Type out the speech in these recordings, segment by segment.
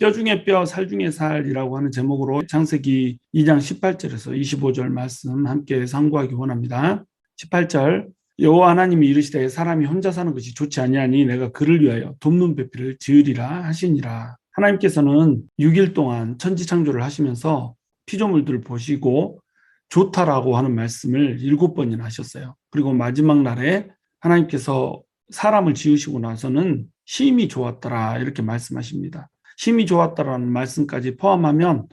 뼈 중에 뼈, 살 중에 살이라고 하는 제목으로 창세기 2장 18절에서 25절 말씀 함께 상고하기 원합니다. 18절 여호와 하나님이 이르시되 사람이 혼자 사는 것이 좋지 아니하니 내가 그를 위하여 돕는 배필을 지으리라 하시니라. 하나님께서는 6일 동안 천지 창조를 하시면서 피조물들을 보시고 좋다라고 하는 말씀을 7번이나 하셨어요. 그리고 마지막 날에 하나님께서 사람을 지으시고 나서는 심히 좋았더라 이렇게 말씀하십니다. 심히 좋았다라는 말씀까지 포함하면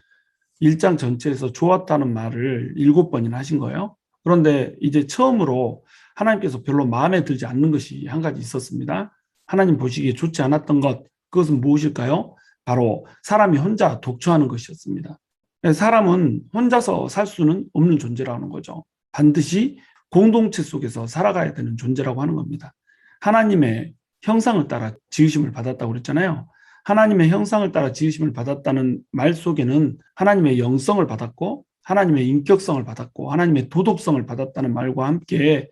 1장 전체에서 좋았다는 말을 7번이나 하신 거예요. 그런데 이제 처음으로 하나님께서 별로 마음에 들지 않는 것이 한 가지 있었습니다. 하나님 보시기에 좋지 않았던 것, 그것은 무엇일까요? 바로 사람이 혼자 독처하는 것이었습니다. 사람은 혼자서 살 수는 없는 존재라는 거죠. 반드시 공동체 속에서 살아가야 되는 존재라고 하는 겁니다. 하나님의 형상을 따라 지으심을 받았다고 그랬잖아요. 하나님의 형상을 따라 지으심을 받았다는 말 속에는 하나님의 영성을 받았고 하나님의 인격성을 받았고 하나님의 도덕성을 받았다는 말과 함께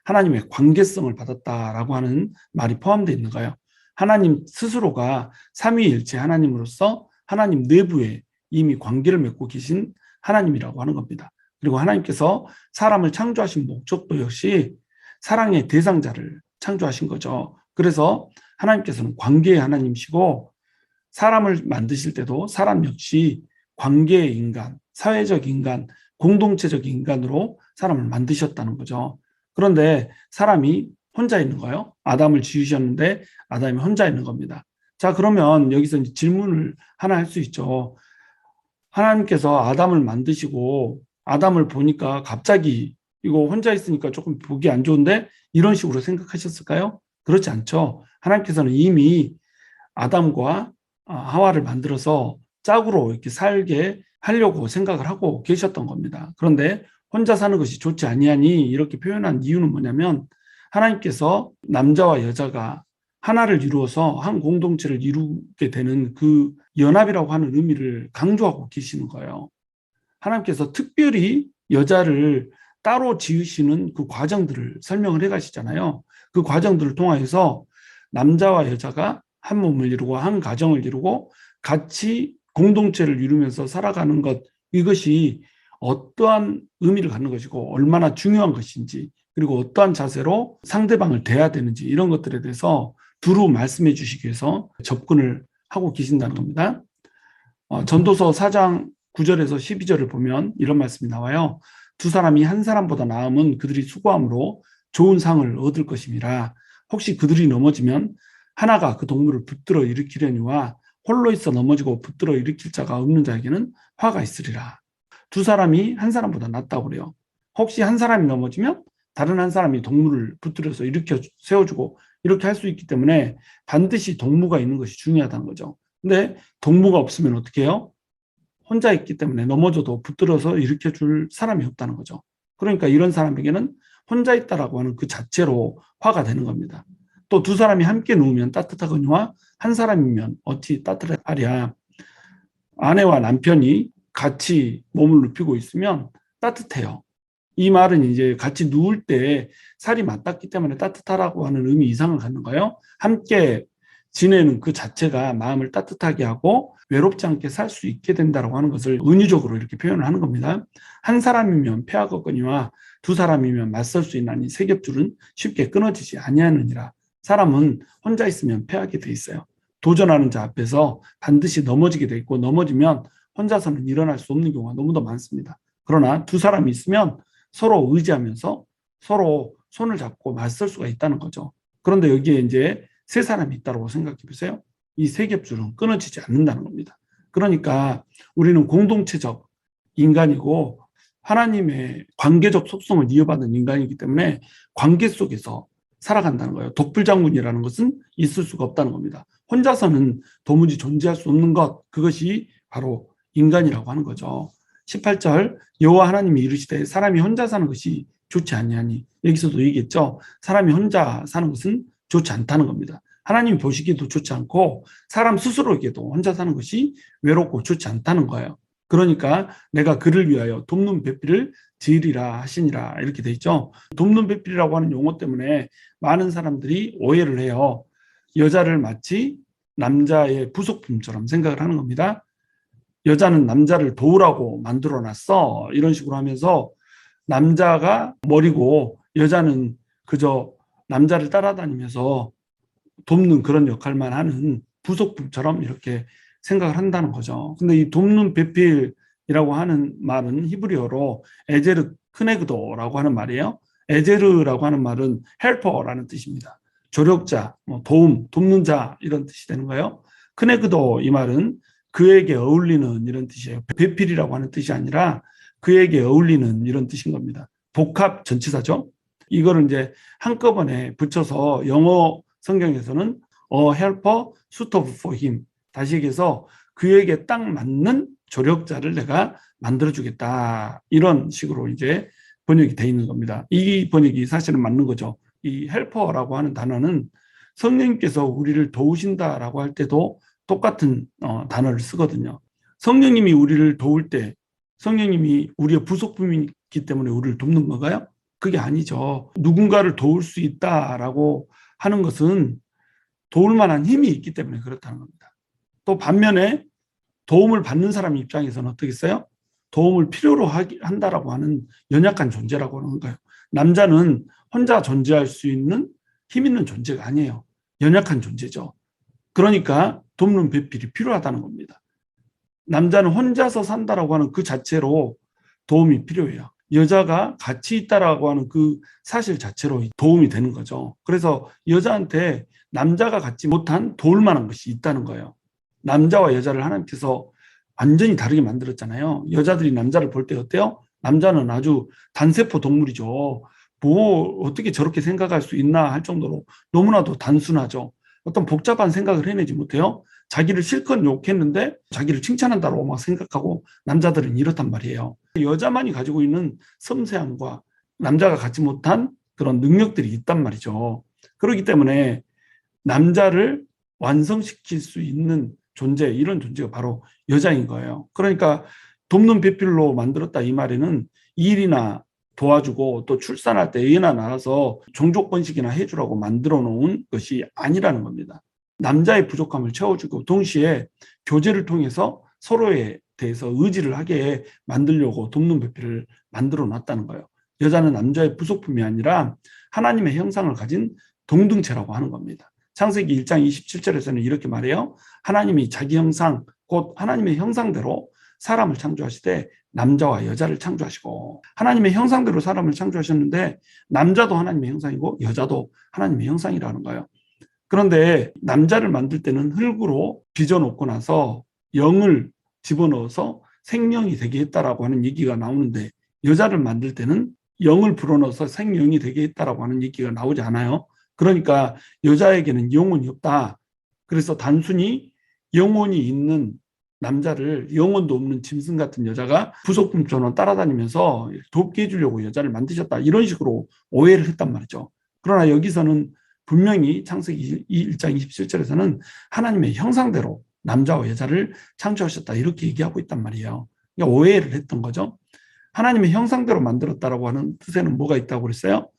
하나님의 관계성을 받았다라고 하는 말이 포함되어 있는 거예요. 하나님 스스로가 삼위일체 하나님으로서 하나님 내부에 이미 관계를 맺고 계신 하나님이라고 하는 겁니다. 그리고 하나님께서 사람을 창조하신 목적도 역시 사랑의 대상자를 창조하신 거죠. 그래서 하나님께서는 관계의 하나님이시고 사람을 만드실 때도 사람 역시 관계의 인간, 사회적 인간, 공동체적 인간으로 사람을 만드셨다는 거죠. 그런데 사람이 혼자 있는 거예요. 아담을 지으셨는데 아담이 혼자 있는 겁니다. 자, 그러면 여기서 이제 질문을 하나 할 수 있죠. 하나님께서 아담을 만드시고 아담을 보니까 갑자기 이거 혼자 있으니까 조금 보기 안 좋은데 이런 식으로 생각하셨을까요? 그렇지 않죠. 하나님께서는 이미 아담과 하와를 만들어서 짝으로 이렇게 살게 하려고 생각을 하고 계셨던 겁니다. 그런데 혼자 사는 것이 좋지 아니하니 이렇게 표현한 이유는 뭐냐면 하나님께서 남자와 여자가 하나를 이루어서 한 공동체를 이루게 되는 그 연합이라고 하는 의미를 강조하고 계시는 거예요. 하나님께서 특별히 여자를 따로 지으시는 그 과정들을 설명을 해 가시잖아요. 그 과정들을 통해서 남자와 여자가 한 몸을 이루고 한 가정을 이루고 같이 공동체를 이루면서 살아가는 것, 이것이 어떠한 의미를 갖는 것이고 얼마나 중요한 것인지, 그리고 어떠한 자세로 상대방을 대해야 되는지 이런 것들에 대해서 두루 말씀해 주시기 위해서 접근을 하고 계신다는 겁니다. 전도서 4장 9절에서 12절을 보면 이런 말씀이 나와요. 두 사람이 한 사람보다 나음은 그들이 수고함으로 좋은 상을 얻을 것임이라. 혹시 그들이 넘어지면 하나가 그 동물을 붙들어 일으키려니와 홀로 있어 넘어지고 붙들어 일으킬 자가 없는 자에게는 화가 있으리라. 두 사람이 한 사람보다 낫다고 그래요. 혹시 한 사람이 넘어지면 다른 한 사람이 동물을 붙들어서 일으켜 세워주고 이렇게 할 수 있기 때문에 반드시 동무가 있는 것이 중요하다는 거죠. 근데 동무가 없으면 어떻게 해요? 혼자 있기 때문에 넘어져도 붙들어서 일으켜 줄 사람이 없다는 거죠. 그러니까 이런 사람에게는 혼자 있다라고 하는 그 자체로 화가 되는 겁니다. 또 두 사람이 함께 누우면 따뜻하거니와 한 사람이면 어찌 따뜻하랴. 아내와 남편이 같이 몸을 눕히고 있으면 따뜻해요. 이 말은 이제 같이 누울 때 살이 맞닿기 때문에 따뜻하라고 하는 의미 이상을 갖는 거예요. 함께 지내는 그 자체가 마음을 따뜻하게 하고 외롭지 않게 살 수 있게 된다고 하는 것을 은유적으로 이렇게 표현을 하는 겁니다. 한 사람이면 패하겠거니와 두 사람이면 맞설 수 있나니 세 겹줄은 쉽게 끊어지지 아니하느니라. 사람은 혼자 있으면 패하게 돼 있어요. 도전하는 자 앞에서 반드시 넘어지게 돼 있고 넘어지면 혼자서는 일어날 수 없는 경우가 너무도 많습니다. 그러나 두 사람이 있으면 서로 의지하면서 서로 손을 잡고 맞설 수가 있다는 거죠. 그런데 여기에 이제 세 사람이 있다고 생각해 보세요. 이 세 겹줄은 끊어지지 않는다는 겁니다. 그러니까 우리는 공동체적 인간이고 하나님의 관계적 속성을 이어받은 인간이기 때문에 관계 속에서 살아간다는 거예요. 독불장군이라는 것은 있을 수가 없다는 겁니다. 혼자서는 도무지 존재할 수 없는 것, 그것이 바로 인간이라고 하는 거죠. 18절 여호와 하나님이 이르시되 사람이 혼자 사는 것이 좋지 아니하니, 여기서도 얘기했죠. 사람이 혼자 사는 것은 좋지 않다는 겁니다. 하나님이 보시기에도 좋지 않고 사람 스스로에게도 혼자 사는 것이 외롭고 좋지 않다는 거예요. 그러니까 내가 그를 위하여 돕는 배필을 지으리라 하시니라 이렇게 돼 있죠. 돕는 배필이라고 하는 용어 때문에 많은 사람들이 오해를 해요. 여자를 마치 남자의 부속품처럼 생각을 하는 겁니다. 여자는 남자를 도우라고 만들어 놨어. 이런 식으로 하면서 남자가 머리고 여자는 그저 남자를 따라다니면서 돕는 그런 역할만 하는 부속품처럼 이렇게 생각을 한다는 거죠. 근데 이 돕는 배필이라고 하는 말은 히브리어로 에제르 크네그도라고 하는 말이에요. 에제르라고 하는 말은 헬퍼라는 뜻입니다. 조력자, 도움, 돕는 자 이런 뜻이 되는 거예요. 크네그도 이 말은 그에게 어울리는 이런 뜻이에요. 배필이라고 하는 뜻이 아니라 그에게 어울리는 이런 뜻인 겁니다. 복합 전치사죠. 이거를 이제 한꺼번에 붙여서 영어 성경에서는 a helper suitable for him. 다시 얘기해서 그에게 딱 맞는 조력자를 내가 만들어주겠다. 이런 식으로 이제 번역이 돼 있는 겁니다. 이 번역이 사실은 맞는 거죠. 이 헬퍼라고 하는 단어는 성령님께서 우리를 도우신다라고 할 때도 똑같은 단어를 쓰거든요. 성령님이 우리를 도울 때 성령님이 우리의 부속품이기 때문에 우리를 돕는 건가요? 그게 아니죠. 누군가를 도울 수 있다라고 하는 것은 도울 만한 힘이 있기 때문에 그렇다는 겁니다. 또 반면에 도움을 받는 사람 입장에서는 어떻겠어요? 도움을 필요로 한다라고 하는 연약한 존재라고 하는 거예요. 남자는 혼자 존재할 수 있는 힘 있는 존재가 아니에요. 연약한 존재죠. 그러니까 돕는 배필이 필요하다는 겁니다. 남자는 혼자서 산다라고 하는 그 자체로 도움이 필요해요. 여자가 같이 있다라고 하는 그 사실 자체로 도움이 되는 거죠. 그래서 여자한테 남자가 갖지 못한 도울 만한 것이 있다는 거예요. 남자와 여자를 하나님께서 완전히 다르게 만들었잖아요. 여자들이 남자를 볼 때 어때요? 남자는 아주 단세포 동물이죠. 뭐 어떻게 저렇게 생각할 수 있나 할 정도로 너무나도 단순하죠. 어떤 복잡한 생각을 해내지 못해요. 자기를 실컷 욕했는데 자기를 칭찬한다고 막 생각하고 남자들은 이렇단 말이에요. 여자만이 가지고 있는 섬세함과 남자가 갖지 못한 그런 능력들이 있단 말이죠. 그렇기 때문에 남자를 완성시킬 수 있는 존재, 이런 존재가 바로 여자인 거예요. 그러니까 돕는 배필로 만들었다 이 말에는 일이나 도와주고 또 출산할 때 애나 낳아서 종족번식이나 해주라고 만들어 놓은 것이 아니라는 겁니다. 남자의 부족함을 채워주고 동시에 교제를 통해서 서로에 대해서 의지를 하게 만들려고 돕는 배필을 만들어 놨다는 거예요. 여자는 남자의 부속품이 아니라 하나님의 형상을 가진 동등체라고 하는 겁니다. 창세기 1장 27절에서는 이렇게 말해요. 하나님이 자기 형상, 곧 하나님의 형상대로 사람을 창조하시되 남자와 여자를 창조하시고, 하나님의 형상대로 사람을 창조하셨는데 남자도 하나님의 형상이고 여자도 하나님의 형상이라는 거예요. 그런데 남자를 만들 때는 흙으로 빚어놓고 나서 영을 집어넣어서 생명이 되게 했다라고 하는 얘기가 나오는데, 여자를 만들 때는 영을 불어넣어서 생명이 되게 했다라고 하는 얘기가 나오지 않아요. 그러니까 여자에게는 영혼이 없다. 그래서 단순히 영혼이 있는 남자를 영혼도 없는 짐승 같은 여자가 부속품처럼 따라다니면서 돕게 해주려고 여자를 만드셨다. 이런 식으로 오해를 했단 말이죠. 그러나 여기서는 분명히 창세기 1장 27절에서는 하나님의 형상대로 남자와 여자를 창조하셨다. 이렇게 얘기하고 있단 말이에요. 그러니까 오해를 했던 거죠. 하나님의 형상대로 만들었다라고 하는 뜻에는 뭐가 있다고 그랬어요?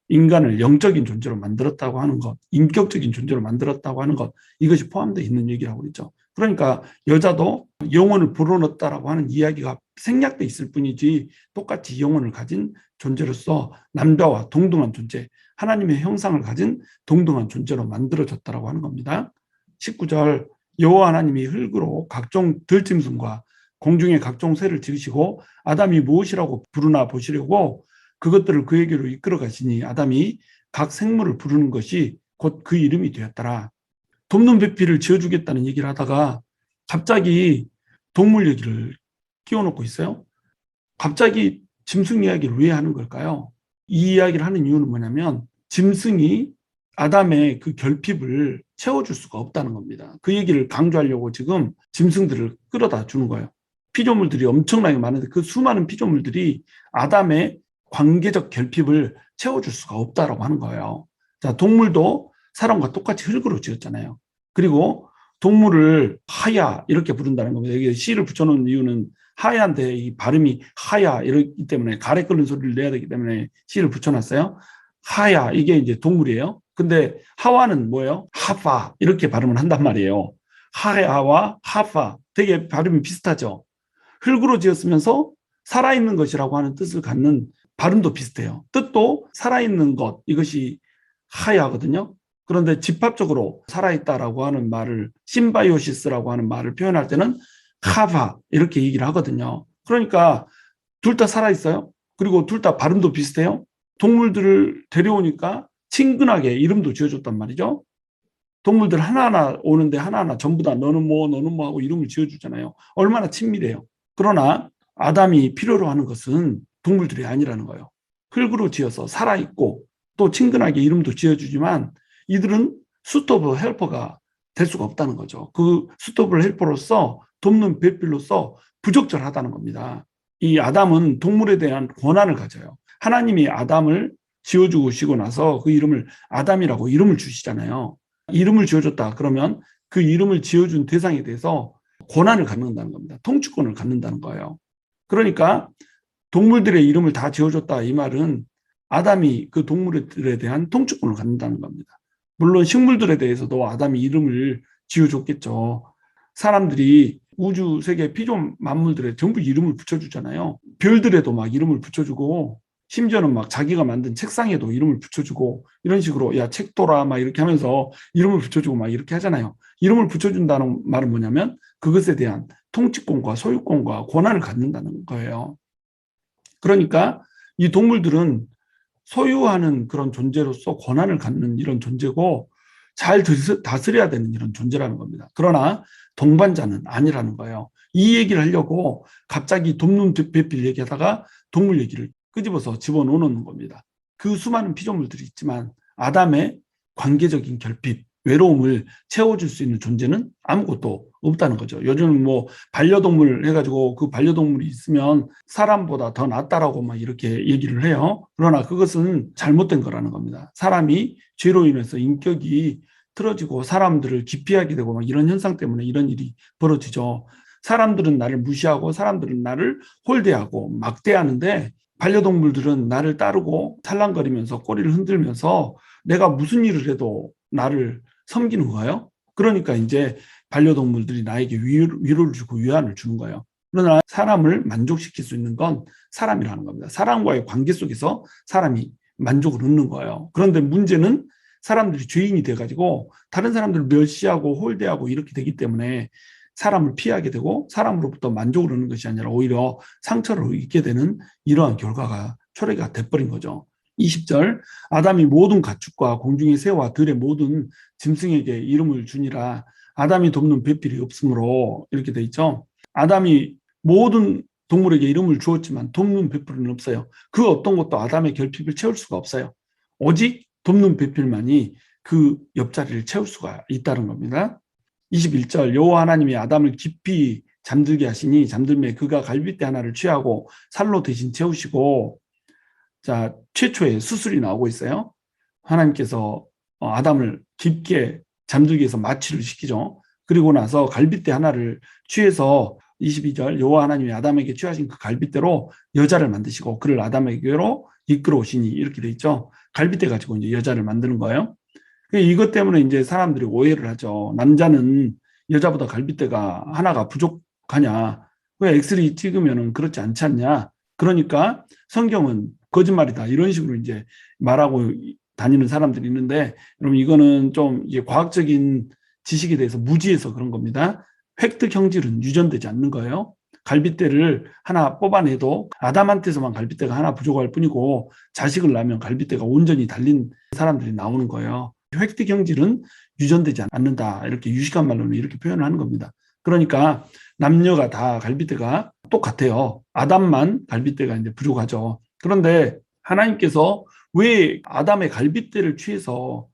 인간을 영적인 존재로 만들었다고 하는 것, 인격적인 존재로 만들었다고 하는 것, 이것이 포함되어 있는 얘기라고 그랬죠. 그러니까 여자도 영혼을 불어넣었다라고 하는 이야기가 생략돼 있을 뿐이지 똑같이 영혼을 가진 존재로서 남자와 동등한 존재, 하나님의 형상을 가진 동등한 존재로 만들어졌다라고 하는 겁니다. 19절, 여호와 하나님이 흙으로 각종 들짐승과 공중의 각종 새를 지으시고 아담이 무엇이라고 부르나 보시려고 그것들을 그에게로 이끌어 가시니 아담이 각 생물을 부르는 것이 곧 그 이름이 되었더라. 돕는 배필을 지어주겠다는 얘기를 하다가 갑자기 동물 얘기를 끼워놓고 있어요. 갑자기 짐승 이야기를 왜 하는 걸까요? 이 이야기를 하는 이유는 뭐냐면 짐승이 아담의 그 결핍을 채워줄 수가 없다는 겁니다. 그 얘기를 강조하려고 지금 짐승들을 끌어다 주는 거예요. 피조물들이 엄청나게 많은데 그 수많은 피조물들이 아담의 관계적 결핍을 채워줄 수가 없다라고 하는 거예요. 자, 동물도 사람과 똑같이 흙으로 지었잖아요. 그리고 동물을 하야 이렇게 부른다는 겁니다. 여기 시를 붙여놓은 이유는 하얀데 이 발음이 하야 이러기 때문에 가래 끓는 소리를 내야 되기 때문에 시를 붙여놨어요. 하야 이게 이제 동물이에요. 근데 하와는 뭐예요? 하파 이렇게 발음을 한단 말이에요. 하야와 하파 되게 발음이 비슷하죠. 흙으로 지었으면서 살아있는 것이라고 하는 뜻을 갖는 발음도 비슷해요. 뜻도 살아있는 것 이것이 하야거든요. 그런데 집합적으로 살아있다라고 하는 말을 심바이오시스라고 하는 말을 표현할 때는 하바 이렇게 얘기를 하거든요. 그러니까 둘 다 살아있어요. 그리고 둘 다 발음도 비슷해요. 동물들을 데려오니까 친근하게 이름도 지어줬단 말이죠. 동물들 하나하나 오는데 하나하나 전부 다 너는 뭐 너는 뭐 하고 이름을 지어주잖아요. 얼마나 친밀해요. 그러나 아담이 필요로 하는 것은 동물들이 아니라는 거예요. 흙으로 지어서 살아있고 또 친근하게 이름도 지어주지만 이들은 수토브 헬퍼가 될 수가 없다는 거죠. 그 수토브 헬퍼로서 돕는 배필로서 부적절하다는 겁니다. 이 아담은 동물에 대한 권한을 가져요. 하나님이 아담을 지어주시고 나서 그 이름을 아담이라고 이름을 주시잖아요. 이름을 지어줬다 그러면 그 이름을 지어준 대상에 대해서 권한을 갖는다는 겁니다. 통치권을 갖는다는 거예요. 그러니까 동물들의 이름을 다 지어줬다 이 말은 아담이 그 동물들에 대한 통치권을 갖는다는 겁니다. 물론 식물들에 대해서도 아담이 이름을 지어줬겠죠. 사람들이 우주 세계 피조 만물들에 전부 이름을 붙여주잖아요. 별들에도 막 이름을 붙여주고 심지어는 막 자기가 만든 책상에도 이름을 붙여주고 이런 식으로 야 책도라 막 이렇게 하면서 이름을 붙여주고 막 이렇게 하잖아요. 이름을 붙여준다는 말은 뭐냐면 그것에 대한 통치권과 소유권과 권한을 갖는다는 거예요. 그러니까 이 동물들은 소유하는 그런 존재로서 권한을 갖는 이런 존재고 잘 다스려야 되는 이런 존재라는 겁니다. 그러나 동반자는 아니라는 거예요. 이 얘기를 하려고 갑자기 돕는 배필 얘기하다가 동물 얘기를 끄집어서 집어넣는 겁니다. 그 수많은 피조물들이 있지만 아담의 관계적인 결핍, 외로움을 채워줄 수 있는 존재는 아무것도 없다는 거죠. 요즘 뭐 반려동물 해가지고 그 반려동물이 있으면 사람보다 더 낫다라고 막 이렇게 얘기를 해요. 그러나 그것은 잘못된 거라는 겁니다. 사람이 죄로 인해서 인격이 틀어지고 사람들을 기피하게 되고 막 이런 현상 때문에 이런 일이 벌어지죠. 사람들은 나를 무시하고 사람들은 나를 홀대하고 막대하는데 반려동물들은 나를 따르고 살랑거리면서 꼬리를 흔들면서 내가 무슨 일을 해도 나를 섬기는 거예요. 그러니까 이제 반려동물들이 나에게 위로를 주고 위안을 주는 거예요. 그러나 사람을 만족시킬 수 있는 건 사람이라는 겁니다. 사람과의 관계 속에서 사람이 만족을 얻는 거예요. 그런데 문제는 사람들이 죄인이 돼가지고 다른 사람들을 멸시하고 홀대하고 이렇게 되기 때문에 사람을 피하게 되고 사람으로부터 만족을 얻는 것이 아니라 오히려 상처를 입게 되는 이러한 결과가 초래가 돼버린 거죠. 20절 아담이 모든 가축과 공중의 새와 들의 모든 짐승에게 이름을 주니라. 아담이 돕는 배필이 없으므로 이렇게 돼 있죠. 아담이 모든 동물에게 이름을 주었지만 돕는 배필은 없어요. 그 어떤 것도 아담의 결핍을 채울 수가 없어요. 오직 돕는 배필만이 그 옆자리를 채울 수가 있다는 겁니다. 21절 여호와 하나님이 아담을 깊이 잠들게 하시니 잠들매 그가 갈빗대 하나를 취하고 살로 대신 채우시고 자 최초의 수술이 나오고 있어요. 하나님께서 아담을 깊게 잠들게 해서 마취를 시키죠. 그리고 나서 갈빗대 하나를 취해서 22절 여호와 하나님이 아담에게 취하신 그 갈빗대로 여자를 만드시고 그를 아담에게로 이끌어오시니 이렇게 돼 있죠. 갈빗대 가지고 이제 여자를 만드는 거예요. 이것 때문에 이제 사람들이 오해를 하죠. 남자는 여자보다 갈빗대가 하나가 부족하냐? 왜 엑스레이 찍으면 그렇지 않지 않냐? 그러니까 성경은 거짓말이다. 이런 식으로 이제 말하고 다니는 사람들이 있는데, 여러분 이거는 좀 이게 과학적인 지식에 대해서 무지해서 그런 겁니다. 획득 형질은 유전되지 않는 거예요. 갈빗대를 하나 뽑아내도 아담한테서만 갈빗대가 하나 부족할 뿐이고 자식을 낳으면 갈빗대가 온전히 달린 사람들이 나오는 거예요. 획득 형질은 유전되지 않는다. 이렇게 유식한 말로는 이렇게 표현을 하는 겁니다. 그러니까 남녀가 다 갈빗대가 똑같아요. 아담만 갈빗대가 이제 부족하죠. 그런데 하나님께서 왜 아담의 갈빗대를 취해서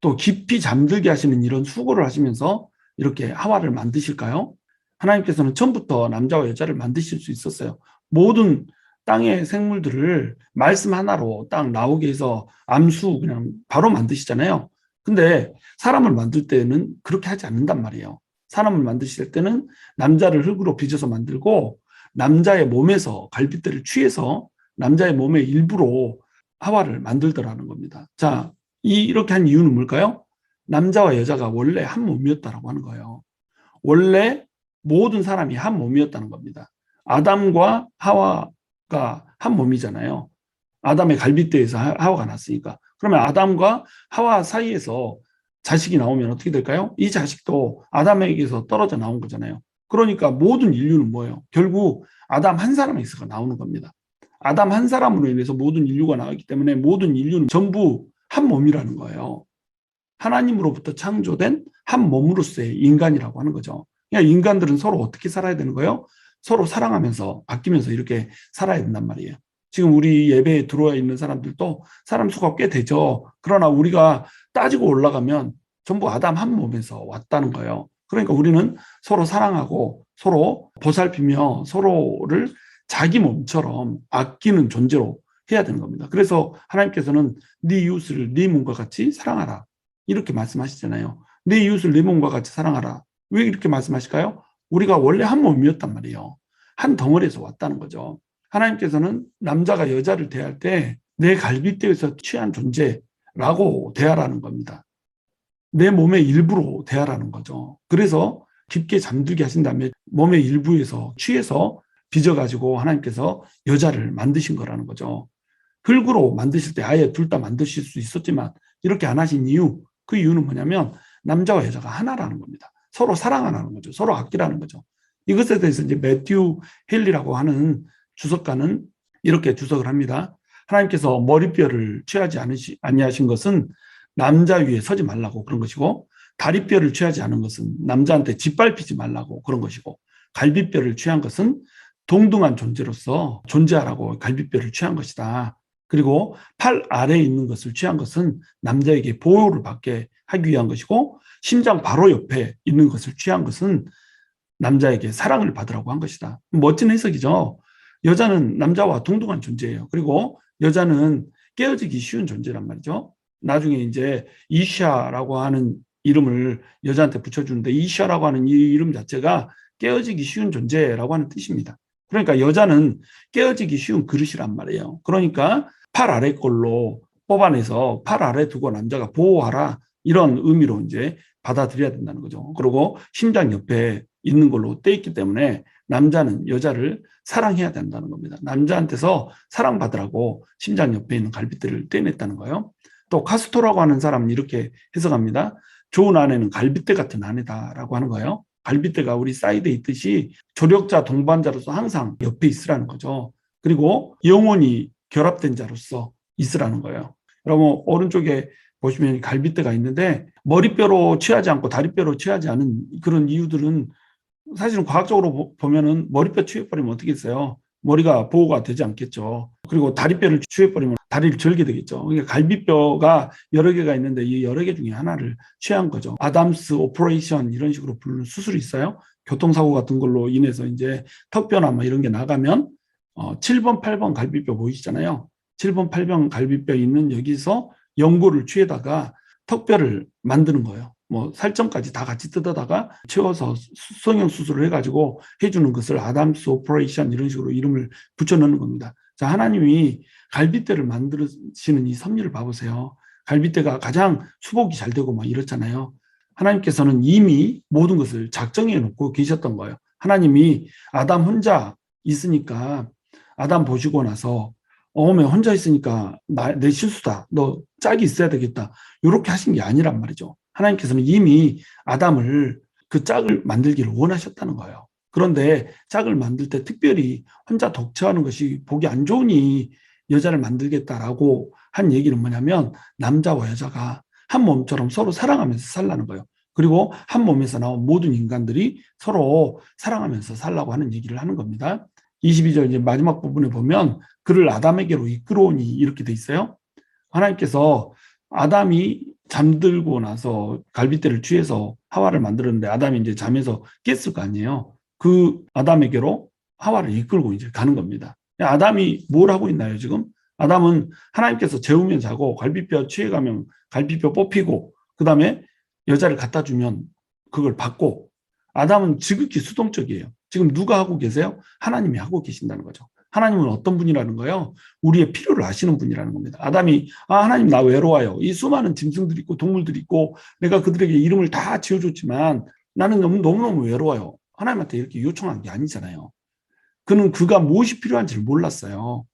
또 깊이 잠들게 하시는 이런 수고를 하시면서 이렇게 하와를 만드실까요? 하나님께서는 처음부터 남자와 여자를 만드실 수 있었어요. 모든 땅의 생물들을 말씀 하나로 딱 나오게 해서 암수 그냥 바로 만드시잖아요. 근데 사람을 만들 때는 그렇게 하지 않는단 말이에요. 사람을 만드실 때는 남자를 흙으로 빚어서 만들고 남자의 몸에서 갈빗대를 취해서 남자의 몸의 일부로 하와를 만들더라는 겁니다. 자, 이렇게 한 이유는 뭘까요? 남자와 여자가 원래 한 몸이었다라고 하는 거예요. 원래 모든 사람이 한 몸이었다는 겁니다. 아담과 하와가 한 몸이잖아요. 아담의 갈빗대에서 하와가 났으니까. 그러면 아담과 하와 사이에서 자식이 나오면 어떻게 될까요? 이 자식도 아담에게서 떨어져 나온 거잖아요. 그러니까 모든 인류는 뭐예요? 결국 아담 한 사람에서 나오는 겁니다. 아담 한 사람으로 인해서 모든 인류가 나왔기 때문에 모든 인류는 전부 한 몸이라는 거예요. 하나님으로부터 창조된 한 몸으로서의 인간이라고 하는 거죠. 그러니까 인간들은 서로 어떻게 살아야 되는 거예요? 서로 사랑하면서 아끼면서 이렇게 살아야 된단 말이에요. 지금 우리 예배에 들어와 있는 사람들도 사람 수가 꽤 되죠. 그러나 우리가 따지고 올라가면 전부 아담 한 몸에서 왔다는 거예요. 그러니까 우리는 서로 사랑하고 서로 보살피며 서로를 자기 몸처럼 아끼는 존재로 해야 되는 겁니다. 그래서 하나님께서는 네 이웃을 네 몸과 같이 사랑하라. 이렇게 말씀하시잖아요. 내 이웃을 내 몸과 같이 사랑하라. 왜 이렇게 말씀하실까요? 우리가 원래 한 몸이었단 말이에요. 한 덩어리에서 왔다는 거죠. 하나님께서는 남자가 여자를 대할 때 내 갈빗대에서 취한 존재라고 대하라는 겁니다. 내 몸의 일부로 대하라는 거죠. 그래서 깊게 잠들게 하신 다음에 몸의 일부에서 취해서 빚어가지고 하나님께서 여자를 만드신 거라는 거죠. 흙으로 만드실 때 아예 둘 다 만드실 수 있었지만 이렇게 안 하신 이유, 그 이유는 뭐냐면 남자와 여자가 하나라는 겁니다. 서로 사랑하라는 거죠. 서로 아끼라는 거죠. 이것에 대해서 이제 매튜 헨리라고 하는 주석가는 이렇게 주석을 합니다. 하나님께서 머리뼈를 취하지 아니하신 것은 남자 위에 서지 말라고 그런 것이고, 다리뼈를 취하지 않은 것은 남자한테 짓밟히지 말라고 그런 것이고, 갈비뼈를 취한 것은 동등한 존재로서 존재하라고 갈비뼈를 취한 것이다. 그리고 팔 아래에 있는 것을 취한 것은 남자에게 보호를 받게 하기 위한 것이고, 심장 바로 옆에 있는 것을 취한 것은 남자에게 사랑을 받으라고 한 것이다. 멋진 해석이죠. 여자는 남자와 동등한 존재예요. 그리고 여자는 깨어지기 쉬운 존재란 말이죠. 나중에 이제 이샤라고 하는 이름을 여자한테 붙여주는데, 이샤라고 하는 이 이름 자체가 깨어지기 쉬운 존재라고 하는 뜻입니다. 그러니까 여자는 깨어지기 쉬운 그릇이란 말이에요. 그러니까 팔 아래 걸로 뽑아내서 팔 아래 두고 남자가 보호하라, 이런 의미로 이제 받아들여야 된다는 거죠. 그리고 심장 옆에 있는 걸로 떼 있기 때문에 남자는 여자를 사랑해야 된다는 겁니다. 남자한테서 사랑받으라고 심장 옆에 있는 갈빗대를 떼냈다는 거예요. 또 카스토라고 하는 사람은 이렇게 해석합니다. 좋은 아내는 갈빗대 같은 아내다라고 하는 거예요. 갈빗대가 우리 사이드에 있듯이 조력자 동반자로서 항상 옆에 있으라는 거죠. 그리고 영혼이 결합된 자로서 있으라는 거예요. 여러분 오른쪽에 보시면 갈빗대가 있는데, 머리뼈로 취하지 않고 다리뼈로 취하지 않은 그런 이유들은 사실은 과학적으로 보면은 머리뼈 취해버리면 어떻게 했어요? 머리가 보호가 되지 않겠죠. 그리고 다리뼈를 취해버리면 다리를 절게 되겠죠. 그러니까 갈비뼈가 여러 개가 있는데 이 여러 개 중에 하나를 취한 거죠. 아담스 오퍼레이션 이런 식으로 부르는 수술이 있어요. 교통사고 같은 걸로 인해서 이제 턱뼈나 뭐 이런 게 나가면 7번, 8번 갈비뼈 보이시잖아요. 7번, 8번 갈비뼈 있는 여기서 연골을 취해다가 턱뼈를 만드는 거예요. 뭐 살점까지 다 같이 뜯어다가 채워서 성형 수술을 해가지고 해주는 것을 아담스 오퍼레이션 이런 식으로 이름을 붙여넣는 겁니다. 자, 하나님이 갈빗대를 만드시는 이 섭리를 봐보세요. 갈빗대가 가장 수복이 잘 되고 막 이렇잖아요. 하나님께서는 이미 모든 것을 작정해 놓고 계셨던 거예요. 하나님이 아담 혼자 있으니까 아담 보시고 나서 어메 혼자 있으니까 내 실수다. 너 짝이 있어야 되겠다. 이렇게 하신 게 아니란 말이죠. 하나님께서는 이미 아담을 그 짝을 만들기를 원하셨다는 거예요. 그런데 짝을 만들 때 특별히 혼자 독처하는 것이 보기 안 좋으니 여자를 만들겠다라고 한 얘기는 뭐냐면, 남자와 여자가 한 몸처럼 서로 사랑하면서 살라는 거예요. 그리고 한 몸에서 나온 모든 인간들이 서로 사랑하면서 살라고 하는 얘기를 하는 겁니다. 22절 이제 마지막 부분에 보면 그를 아담에게로 이끌어오니 이렇게 돼 있어요. 하나님께서 아담이 잠들고 나서 갈빗대를 취해서 하와를 만들었는데 아담이 이제 잠에서 깼을 거 아니에요. 그 아담에게로 하와를 이끌고 이제 가는 겁니다. 아담이 뭘 하고 있나요, 지금? 아담은 하나님께서 재우면 자고 갈빗뼈 취해가면 갈빗뼈 뽑히고 그 다음에 여자를 갖다 주면 그걸 받고, 아담은 지극히 수동적이에요. 지금 누가 하고 계세요? 하나님이 하고 계신다는 거죠. 하나님은 어떤 분이라는 거예요? 우리의 필요를 아시는 분이라는 겁니다. 아담이 하나님 나 외로워요. 이 수많은 짐승들이 있고 동물들이 있고 내가 그들에게 이름을 다 지어줬지만 나는 너무너무 외로워요. 하나님한테 이렇게 요청한 게 아니잖아요. 그는 그가 무엇이 필요한지를 몰랐어요.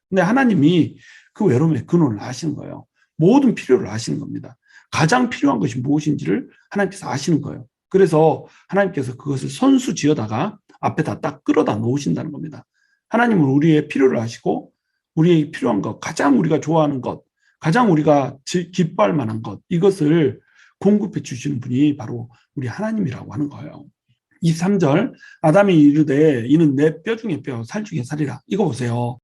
근데 하나님이 그 외로움의 근원을 아시는 거예요. 모든 필요를 아시는 겁니다. 가장 필요한 것이 무엇인지를 하나님께서 아시는 거예요. 그래서 하나님께서 그것을 손수 지어다가 앞에다 딱 끌어다 놓으신다는 겁니다. 하나님은 우리의 필요를 아시고 우리의 필요한 것, 가장 우리가 좋아하는 것, 가장 우리가 기뻐할 만한 것, 이것을 공급해 주시는 분이 바로 우리 하나님이라고 하는 거예요. 23절 아담이 이르되 이는 내 뼈 중에 뼈, 살 중에 살이라. 이거 보세요.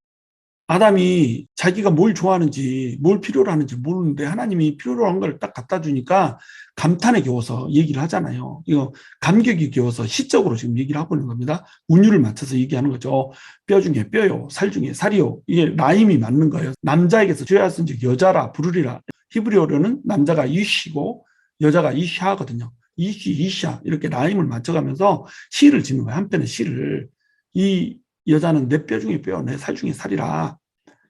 아담이 자기가 뭘 좋아하는지 뭘 필요로 하는지 모르는데 하나님이 필요로 한 걸 딱 갖다 주니까 감탄에 겨워서 얘기를 하잖아요. 이거 감격이 겨워서 시적으로 지금 얘기를 하고 있는 겁니다. 운율을 맞춰서 얘기하는 거죠. 뼈 중에 뼈요, 살 중에 살이요. 이게 라임이 맞는 거예요. 남자에게서 죄하였은즉 여자라 부르리라. 히브리어로는 남자가 이쉬고 여자가 이샤거든요. 이쉬, 이샤 이렇게 라임을 맞춰가면서 시를 짓는 거예요. 한편의 시를. 이 여자는 내 뼈 중에 뼈, 내 살 중에 살이라.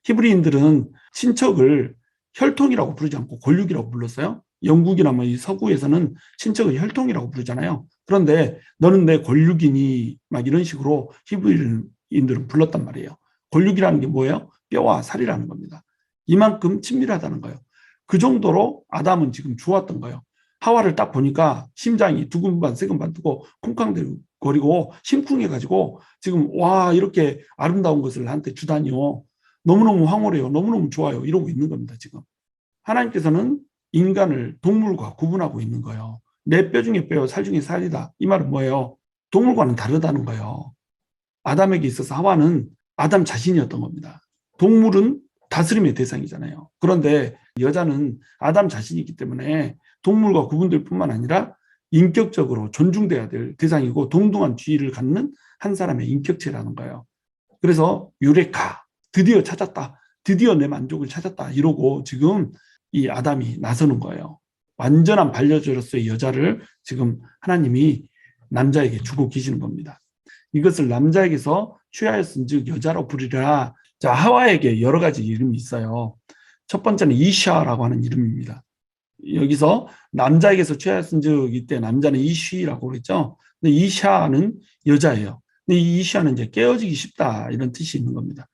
히브리인들은 친척을 혈통이라고 부르지 않고 골육이라고 불렀어요. 영국이나 뭐 이 서구에서는 친척을 혈통이라고 부르잖아요. 그런데 너는 내 골육이니 막 이런 식으로 히브리인들은 불렀단 말이에요. 골육이라는 게 뭐예요? 뼈와 살이라는 겁니다. 이만큼 친밀하다는 거예요. 그 정도로 아담은 지금 좋았던 거예요. 하와를 딱 보니까 심장이 두근반 세근반 뜨고 쿵쾅거리고 심쿵해가지고 지금 와 이렇게 아름다운 것을 나한테 주다니요. 너무너무 황홀해요. 너무너무 좋아요. 이러고 있는 겁니다. 지금. 하나님께서는 인간을 동물과 구분하고 있는 거예요. 내 뼈 중에 뼈, 살 중에 살이다. 이 말은 뭐예요? 동물과는 다르다는 거예요. 아담에게 있어서 하와는 아담 자신이었던 겁니다. 동물은 다스림의 대상이잖아요. 그런데 여자는 아담 자신이기 때문에 동물과 구분될 뿐만 아니라 인격적으로 존중돼야 될 대상이고 동등한 지위를 갖는 한 사람의 인격체라는 거예요. 그래서 유레카, 드디어 찾았다. 드디어 내 만족을 찾았다. 이러고 지금 이 아담이 나서는 거예요. 완전한 반려자로서의 여자를 지금 하나님이 남자에게 주고 계시는 겁니다. 이것을 남자에게서 취하였은즉 여자로 부르리라. 자, 하와에게 여러 가지 이름이 있어요. 첫 번째는 이샤라고 하는 이름입니다. 여기서 남자에게서 취하였은즉 이때 남자는 이쉬라고 그랬죠. 근데 이샤는 여자예요. 근데 이 이샤는 이제 깨어지기 쉽다 이런 뜻이 있는 겁니다.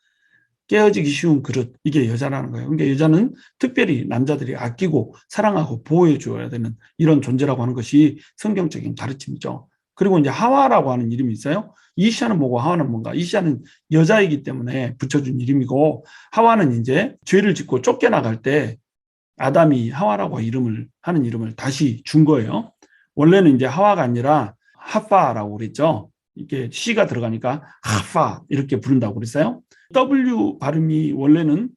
깨어지기 쉬운 그릇, 이게 여자라는 거예요. 그러니까 여자는 특별히 남자들이 아끼고 사랑하고 보호해 줘야 되는 이런 존재라고 하는 것이 성경적인 가르침이죠. 그리고 이제 하와라고 하는 이름이 있어요. 이시아는 뭐고 하와는 뭔가. 이시아는 여자이기 때문에 붙여준 이름이고 하와는 이제 죄를 짓고 쫓겨나갈 때 아담이 하와라고 하는 이름을 다시 준 거예요. 원래는 이제 하와가 아니라 하파라고 그랬죠. 이게 C가 들어가니까 하파 이렇게 부른다고 그랬어요. W 발음이 원래는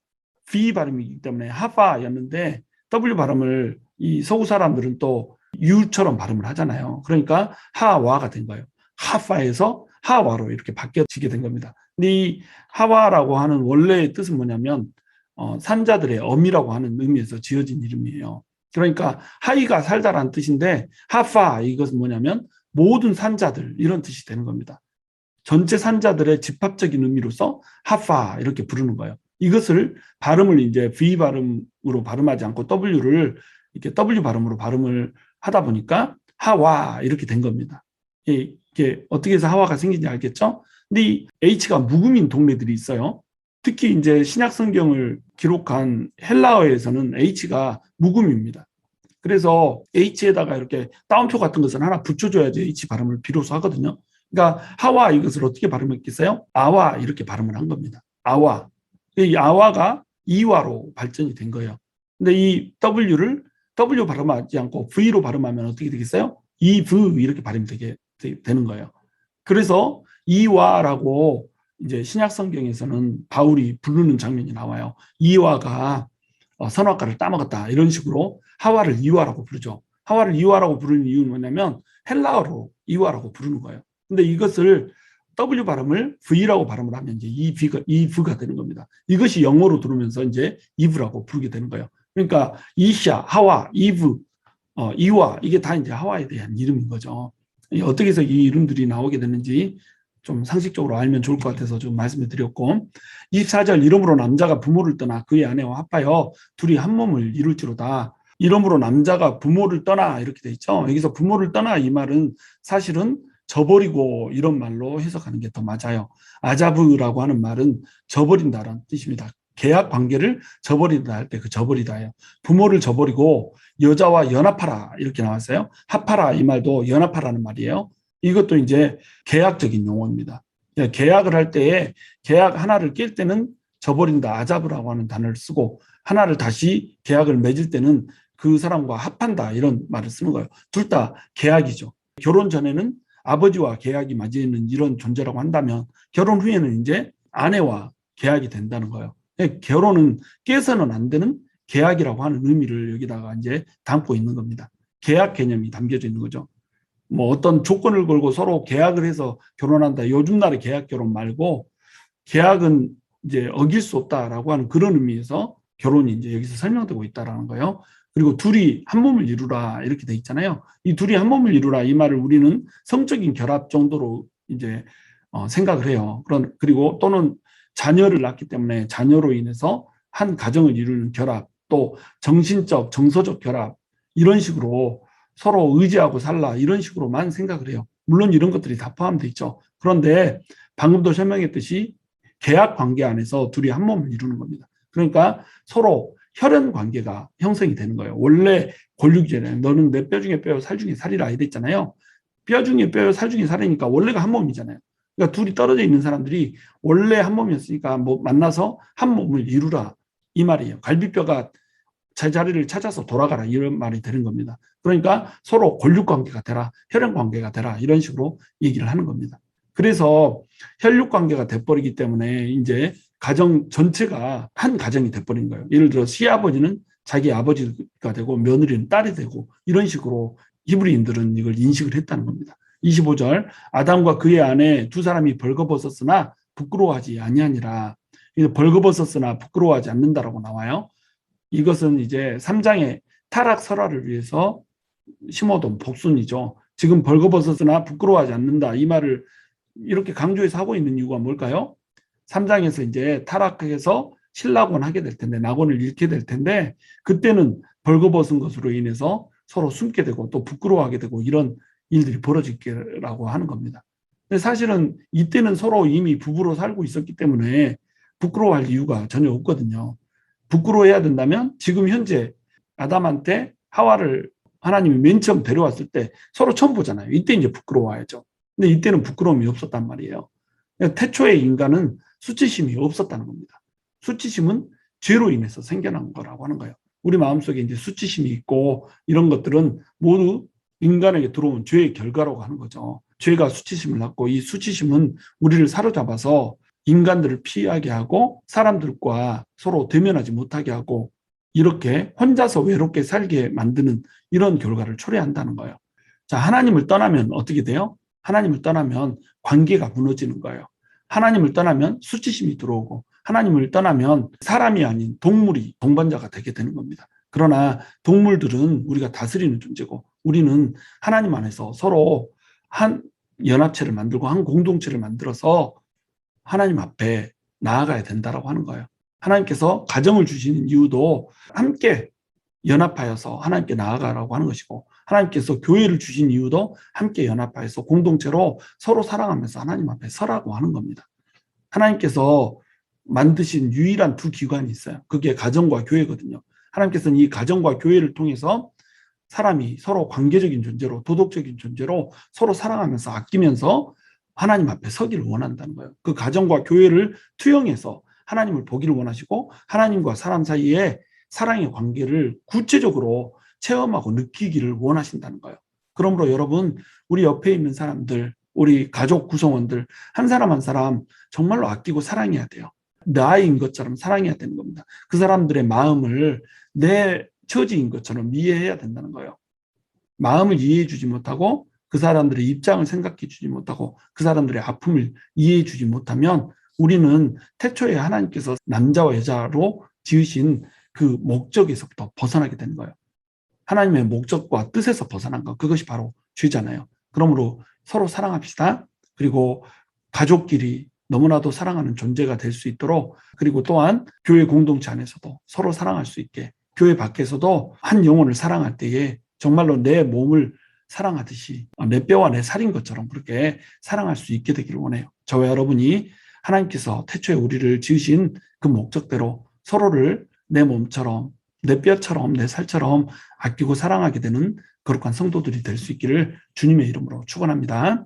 V 발음이기 때문에 하파였는데 W 발음을 이 서구 사람들은 또 U처럼 발음을 하잖아요. 그러니까 하와가 된 거예요. 하파에서 하와로 이렇게 바뀌어지게 된 겁니다. 근데 이 하와라고 하는 원래의 뜻은 뭐냐면 산자들의 엄이라고 하는 의미에서 지어진 이름이에요. 그러니까 하이가 살다라는 뜻인데 하파 이것은 뭐냐면 모든 산자들 이런 뜻이 되는 겁니다. 전체 산자들의 집합적인 의미로서 하파 이렇게 부르는 거예요. 이것을 발음을 이제 V 발음으로 발음하지 않고 W를 이렇게 W 발음으로 발음을 하다 보니까 하와 이렇게 된 겁니다. 이게 어떻게 해서 하와가 생긴지 알겠죠? 근데 이 H가 묵음인 동네들이 있어요. 특히 이제 신약 성경을 기록한 헬라어에서는 H가 묵음입니다. 그래서 H에다가 이렇게 따옴표 같은 것을 하나 붙여줘야지 H 발음을 비로소 하거든요. 그러니까 하와 이것을 어떻게 발음했겠어요? 아와 이렇게 발음을 한 겁니다. 아와. 이 아와가 이와로 발전이 된 거예요. 근데 이 W를 W 발음하지 않고 V로 발음하면 어떻게 되겠어요? 이브 이렇게 발음이 되는 거예요. 그래서 이와라고 이제 신약 성경에서는 바울이 부르는 장면이 나와요. 이와가 선악과를 따먹었다 이런 식으로 하와를 이와라고 부르죠. 하와를 이와라고 부르는 이유는 뭐냐면 헬라어로 이와라고 부르는 거예요. 근데 이것을 W 발음을 V라고 발음을 하면 이제 이브가 되는 겁니다. 이것이 영어로 들으면서 이제 이브라고 부르게 되는 거예요. 그러니까 이샤, 하와, 이브, 이와 이게 다 이제 하와에 대한 이름인 거죠. 어떻게 해서 이 이름들이 나오게 되는지 좀 상식적으로 알면 좋을 것 같아서 좀 말씀을 드렸고 24절 이러므로 남자가 부모를 떠나 그의 아내와 합하여 둘이 한 몸을 이룰지로다. 이러므로 남자가 부모를 떠나 이렇게 돼 있죠. 여기서 부모를 떠나 이 말은 사실은 저버리고 이런 말로 해석하는 게 더 맞아요. 아자브라고 하는 말은 저버린다라는 뜻입니다. 계약 관계를 저버린다 할 때 그 저버리다예요. 부모를 저버리고 여자와 연합하라 이렇게 나왔어요. 합하라 이 말도 연합하라는 말이에요. 이것도 이제 계약적인 용어입니다. 계약을 할 때에 계약 하나를 낄 때는 저버린다 아자브라고 하는 단어를 쓰고 하나를 다시 계약을 맺을 때는 그 사람과 합한다 이런 말을 쓰는 거예요. 둘 다 계약이죠. 결혼 전에는 아버지와 계약이 맺어있는 이런 존재라고 한다면 결혼 후에는 이제 아내와 계약이 된다는 거예요. 결혼은 깨서는 안 되는 계약이라고 하는 의미를 여기다가 이제 담고 있는 겁니다. 계약 개념이 담겨져 있는 거죠. 뭐 어떤 조건을 걸고 서로 계약을 해서 결혼한다. 요즘 날의 계약 결혼 말고 계약은 이제 어길 수 없다라고 하는 그런 의미에서 결혼이 이제 여기서 설명되고 있다라는 거예요. 그리고 둘이 한 몸을 이루라 이렇게 돼 있잖아요. 이 둘이 한 몸을 이루라 이 말을 우리는 성적인 결합 정도로 이제 생각을 해요. 그리고 또는 자녀를 낳기 때문에 자녀로 인해서 한 가정을 이루는 결합, 또 정신적, 정서적 결합 이런 식으로 서로 의지하고 살라 이런 식으로만 생각을 해요. 물론 이런 것들이 다 포함되어 있죠. 그런데 방금도 설명했듯이 계약 관계 안에서 둘이 한 몸을 이루는 겁니다. 그러니까 서로 혈연 관계가 형성이 되는 거예요. 원래 권력이잖아요. 너는 내 뼈 중에 뼈요 살 중에 살이라 이랬잖아요. 뼈 중에 뼈요 살 중에 살이니까 원래가 한 몸이잖아요. 그러니까 둘이 떨어져 있는 사람들이 원래 한 몸이었으니까 뭐 만나서 한 몸을 이루라 이 말이에요. 갈비뼈가 제자리를 찾아서 돌아가라 이런 말이 되는 겁니다. 그러니까 서로 권력 관계가 되라, 혈연 관계가 되라 이런 식으로 얘기를 하는 겁니다. 그래서 혈육 관계가 돼버리기 때문에 이제 가정 전체가 한 가정이 돼버린 거예요. 예를 들어 시아버지는 자기 아버지가 되고 며느리는 딸이 되고 이런 식으로 히브리인들은 이걸 인식을 했다는 겁니다. 25절 아담과 그의 아내 두 사람이 벌거벗었으나 부끄러워하지 아니하니라. 벌거벗었으나 부끄러워하지 않는다라고 나와요. 이것은 이제 3장의 타락설화를 위해서 심어둔 복순이죠. 지금 벌거벗었으나 부끄러워하지 않는다. 이 말을 이렇게 강조해서 하고 있는 이유가 뭘까요? 3장에서 이제 타락해서 신락원 하게 될 텐데, 낙원을 잃게 될 텐데, 그때는 벌거벗은 것으로 인해서 서로 숨게 되고 또 부끄러워하게 되고 이런 일들이 벌어지게라고 하는 겁니다. 근데 사실은 이때는 서로 이미 부부로 살고 있었기 때문에 부끄러워할 이유가 전혀 없거든요. 부끄러워해야 된다면 지금 현재 아담한테 하와를 하나님이 맨 처음 데려왔을 때 서로 처음 보잖아요. 이때 이제 부끄러워야죠. 근데 이때는 부끄러움이 없었단 말이에요. 태초의 인간은 수치심이 없었다는 겁니다. 수치심은 죄로 인해서 생겨난 거라고 하는 거예요. 우리 마음속에 이제 수치심이 있고 이런 것들은 모두 인간에게 들어온 죄의 결과라고 하는 거죠. 죄가 수치심을 낳고 이 수치심은 우리를 사로잡아서 인간들을 피하게 하고 사람들과 서로 대면하지 못하게 하고 이렇게 혼자서 외롭게 살게 만드는 이런 결과를 초래한다는 거예요. 자, 하나님을 떠나면 어떻게 돼요? 하나님을 떠나면 관계가 무너지는 거예요. 하나님을 떠나면 수치심이 들어오고 하나님을 떠나면 사람이 아닌 동물이 동반자가 되게 되는 겁니다. 그러나 동물들은 우리가 다스리는 존재고 우리는 하나님 안에서 서로 한 연합체를 만들고 한 공동체를 만들어서 하나님 앞에 나아가야 된다라고 하는 거예요. 하나님께서 가정을 주시는 이유도 함께 연합하여서 하나님께 나아가라고 하는 것이고 하나님께서 교회를 주신 이유도 함께 연합하여서 공동체로 서로 사랑하면서 하나님 앞에 서라고 하는 겁니다. 하나님께서 만드신 유일한 두 기관이 있어요. 그게 가정과 교회거든요. 하나님께서는 이 가정과 교회를 통해서 사람이 서로 관계적인 존재로 도덕적인 존재로 서로 사랑하면서 아끼면서 하나님 앞에 서기를 원한다는 거예요. 그 가정과 교회를 투영해서 하나님을 보기를 원하시고 하나님과 사람 사이에 사랑의 관계를 구체적으로 체험하고 느끼기를 원하신다는 거예요. 그러므로 여러분 우리 옆에 있는 사람들 우리 가족 구성원들 한 사람 한 사람 정말로 아끼고 사랑해야 돼요. 내 아이인 것처럼 사랑해야 되는 겁니다. 그 사람들의 마음을 내 처지인 것처럼 이해해야 된다는 거예요. 마음을 이해해 주지 못하고 그 사람들의 입장을 생각해 주지 못하고 그 사람들의 아픔을 이해해 주지 못하면 우리는 태초에 하나님께서 남자와 여자로 지으신 그 목적에서부터 벗어나게 되는 거예요. 하나님의 목적과 뜻에서 벗어난 것, 그것이 바로 죄잖아요. 그러므로 서로 사랑합시다. 그리고 가족끼리 너무나도 사랑하는 존재가 될 수 있도록, 그리고 또한 교회 공동체 안에서도 서로 사랑할 수 있게, 교회 밖에서도 한 영혼을 사랑할 때에 정말로 내 몸을 사랑하듯이 내 뼈와 내 살인 것처럼 그렇게 사랑할 수 있게 되기를 원해요. 저와 여러분이 하나님께서 태초에 우리를 지으신 그 목적대로 서로를 내 몸처럼, 내 뼈처럼, 내 살처럼 아끼고 사랑하게 되는 거룩한 성도들이 될 수 있기를 주님의 이름으로 축원합니다.